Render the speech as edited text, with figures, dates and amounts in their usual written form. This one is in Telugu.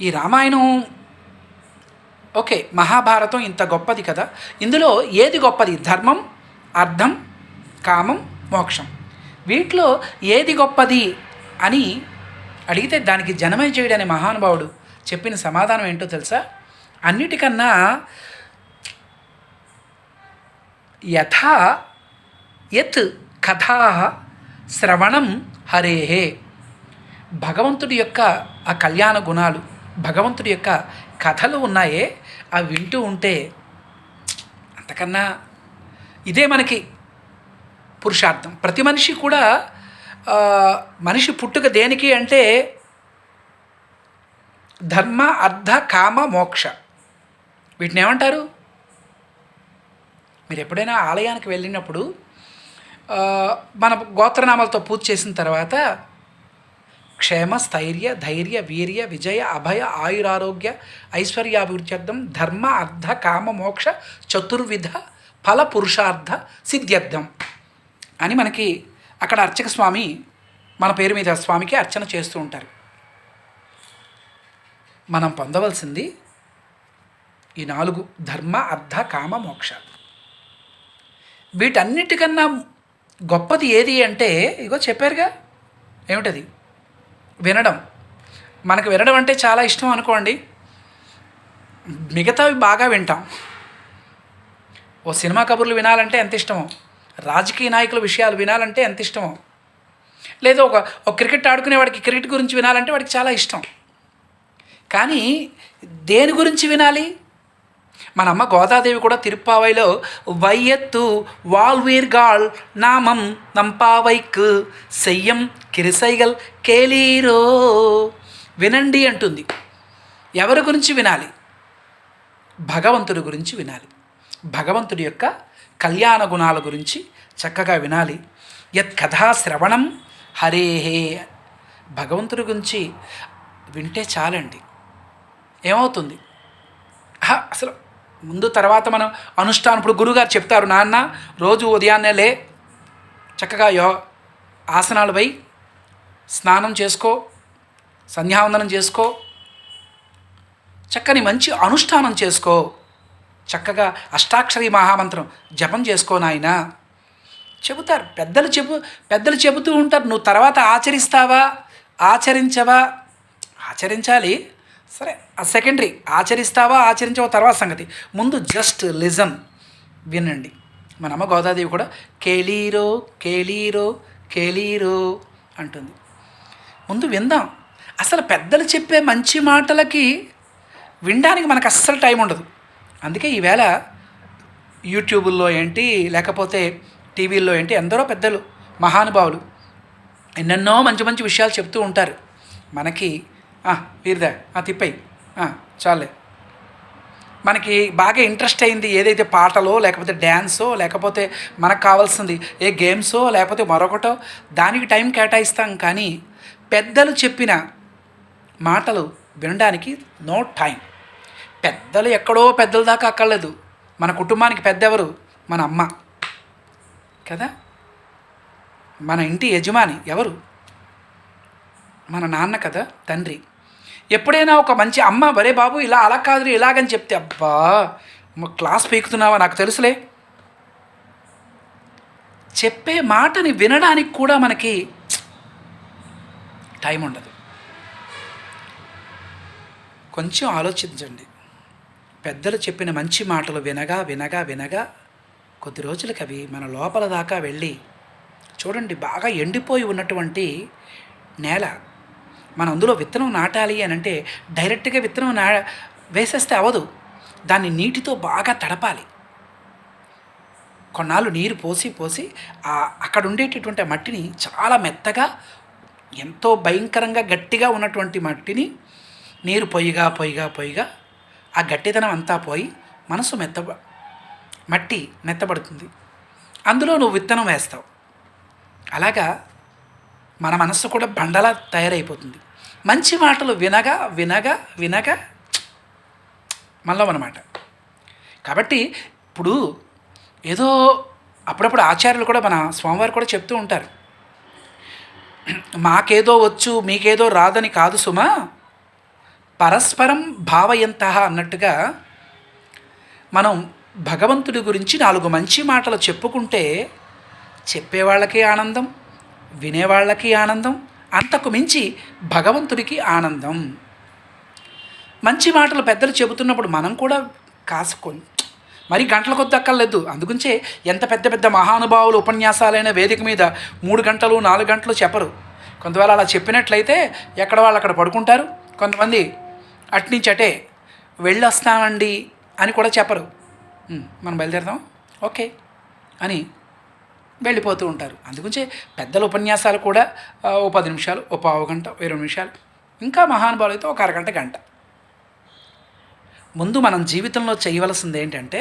ఈ రామాయణం ఓకే, మహాభారతం ఇంత గొప్పది కదా, ఇందులో ఏది గొప్పది? ధర్మం, అర్థం, కామం, మోక్షం. వీటిలో ఏది గొప్పది అని అడిగితే దానికి జనమేజయుడు అనే మహానుభావుడు చెప్పిన సమాధానం ఏంటో తెలుసా? అన్నిటికన్నా యథా యత్ కథా శ్రవణం హరేహే. భగవంతుడి యొక్క ఆ కళ్యాణ గుణాలు, భగవంతుడి యొక్క కథలు ఉన్నాయే, అవి వింటూ ఉంటే అంతకన్నా ఇదే మనకి పురుషార్థం. ప్రతి మనిషి కూడా మనిషి పుట్టుక దేనికి అంటే ధర్మ, అర్థ, కామ, మోక్ష. వీటిని ఏమంటారు? మీరు ఎప్పుడైనా ఆలయానికి వెళ్ళినప్పుడు మన గోత్రనామాలతో పూజ చేసిన తర్వాత క్షేమ, స్థైర్య, ధైర్య, వీర్య, విజయ, అభయ, ఆయురారోగ్య, ఐశ్వర్యాభివృద్ధ్యర్థం ధర్మ, అర్థ, కామ, మోక్ష చతుర్విధ ఫల పురుషార్థ సిద్ధ్యర్థం అని మనకి అక్కడ అర్చక స్వామి మన పేరు మీద స్వామికి అర్చన చేస్తూ ఉంటారు. మనం పొందవలసింది ఈ 4: ధర్మ, అర్థ, కామ, మోక్ష. వీటన్నిటికన్నా గొప్పది ఏది అంటే ఇగో చెప్పారుగా, ఏమిటది? వినడం. మనకు వినడం అంటే చాలా ఇష్టం అనుకోండి, మిగతావి బాగా వింటాం. ఓ సినిమా కబుర్లు వినాలంటే ఎంత ఇష్టమో, రాజకీయ నాయకుల విషయాలు వినాలంటే ఎంత ఇష్టమో, లేదా ఒక క్రికెట్ ఆడుకునే వాడికి క్రికెట్ గురించి వినాలంటే వాడికి చాలా ఇష్టం. కానీ దేని గురించి వినాలి? మన అమ్మ గోదాదేవి కూడా తిరుప్పావైలో వైయత్తు వాల్వీర్గాళ్ నామం నంపావైక్ సెయ్యం కిరిసైగల్ కేలీరో, వినండి అంటుంది. ఎవరి గురించి వినాలి? భగవంతుడి గురించి వినాలి. భగవంతుడి యొక్క కళ్యాణ గుణాల గురించి చక్కగా వినాలి. యత్ కథా శ్రవణం హరేహే. భగవంతుడి గురించి వింటే చాలండి. ఏమవుతుంది? అసలు ముందు తర్వాత మనం అనుష్ఠానం, ఇప్పుడు గురువుగారు చెప్తారు, నాన్న రోజు ఉదయాన్నే లే, చక్కగా ఆసనాలు వై, స్నానం చేసుకో, సంధ్యావందనం చేసుకో, చక్కని మంచి అనుష్ఠానం చేసుకో, చక్కగా అష్టాక్షరి మహామంత్రం జపం చేసుకో నాయన చెబుతారు. పెద్దలు చెబుతూ ఉంటారు. నువ్వు తర్వాత ఆచరిస్తావా, ఆచరించవా? ఆచరించాలి, సరే, ఆ సెకండరీ. ఆచరిస్తావా, ఆచరించవా తర్వాత సంగతి. ముందు జస్ట్ లిజన్, వినండి. మన అమ్మ గోదాదేవి కూడా కేలీరో కేలీరో కేలీరో అంటుంది. ముందు విందాం. అసలు పెద్దలు చెప్పే మంచి మాటలకి వినడానికి మనకు అస్సలు టైం ఉండదు. అందుకే ఈవేళ యూట్యూబుల్లో ఏంటి, లేకపోతే టీవీల్లో ఏంటి, ఎందరో పెద్దలు మహానుభావులు ఎన్నెన్నో మంచి మంచి విషయాలు చెప్తూ ఉంటారు. మనకి వీరిదా తిప్పై చాలే, మనకి బాగా ఇంట్రెస్ట్ అయింది ఏదైతే పాటలో, లేకపోతే డ్యాన్సో, లేకపోతే మనకు కావాల్సింది ఏ గేమ్సో, లేకపోతే మరొకటో, దానికి టైం కేటాయిస్తాం. కానీ పెద్దలు చెప్పిన మాటలు వినడానికి నో టైం. పెద్దలు ఎక్కడో పెద్దల దాకా అక్కర్లేదు. మన కుటుంబానికి పెద్ద ఎవరు? మన అమ్మ కదా. మన ఇంటి యజమాని ఎవరు? మన నాన్న కదా, తండ్రి. ఎప్పుడైనా ఒక మంచి అమ్మ, వరే బాబు ఇలా అలా కాదు ఇలాగని చెప్తే, అబ్బా క్లాస్ పీకుతున్నావా, నాకు తెలుసులే. చెప్పే మాటని వినడానికి కూడా మనకి టైం ఉండదు. కొంచెం ఆలోచించండి. పెద్దలు చెప్పిన మంచి మాటలు వినగా వినగా వినగా కొద్ది రోజులకి అవి మన లోపల దాకా వెళ్ళి, చూడండి, బాగా ఎండిపోయి ఉన్నటువంటి నేల, మనం అందులో విత్తనం నాటాలి అని అంటే డైరెక్ట్గా విత్తనం వేసేస్తే అవ్వదు. దాన్ని నీటితో బాగా తడపాలి. కొన్నాళ్ళు నీరు పోసి పోసి అక్కడ ఉండేటటువంటి మట్టిని చాలా మెత్తగా, ఎంతో భయంకరంగా గట్టిగా ఉన్నటువంటి మట్టిని నీరు పొయ్యిగా పొయ్యిగా పొయ్యిగా ఆ గట్టిదనం అంతా పోయి మనసు మట్టి మెత్తబడుతుంది. అందులో నువ్వు విత్తనం వేస్తావు. అలాగా మన మనస్సు కూడా బండలా తయారైపోతుంది. మంచి మాటలు వినగా వినగా వినగా మనలో. కాబట్టి ఇప్పుడు ఏదో అప్పుడప్పుడు ఆచార్యులు కూడా, మన స్వామివారు కూడా చెప్తూ ఉంటారు, మాకేదో వచ్చు మీకేదో రాదని కాదు సుమా, పరస్పరం భావయంతః అన్నట్టుగా మనం భగవంతుడి గురించి 4 మంచి మాటలు చెప్పుకుంటే చెప్పేవాళ్ళకి ఆనందం, వినేవాళ్ళకి ఆనందం, అంతకు మించి భగవంతుడికి ఆనందం. మంచి మాటలు పెద్దలు చెబుతున్నప్పుడు మనం కూడా కాసుకొని మరి గంటల కొద్ది అక్కర్లేదు. అందుగుంచే ఎంత పెద్ద పెద్ద మహానుభావులు ఉపన్యాసాలైన వేదిక మీద 3 గంటలు 4 గంటలు చెప్పరు. కొంతవేళ అలా చెప్పినట్లయితే ఎక్కడ వాళ్ళు అక్కడ పడుకుంటారు. కొంతమంది అట్నుంచి అటే వెళ్ళొస్తామండి అని కూడా చెప్పరు. మనం బయలుదేరదాం ఓకే అని వెళ్ళిపోతూ ఉంటారు. అందుగుంచే పెద్దల ఉపన్యాసాలు కూడా ఓ 10 నిమిషాలు, ఓ పావు గంట, 20 నిమిషాలు, ఇంకా మహానుభావులు అయితే ఒక అరగంట, గంట. ముందు మనం జీవితంలో చేయవలసింది ఏంటంటే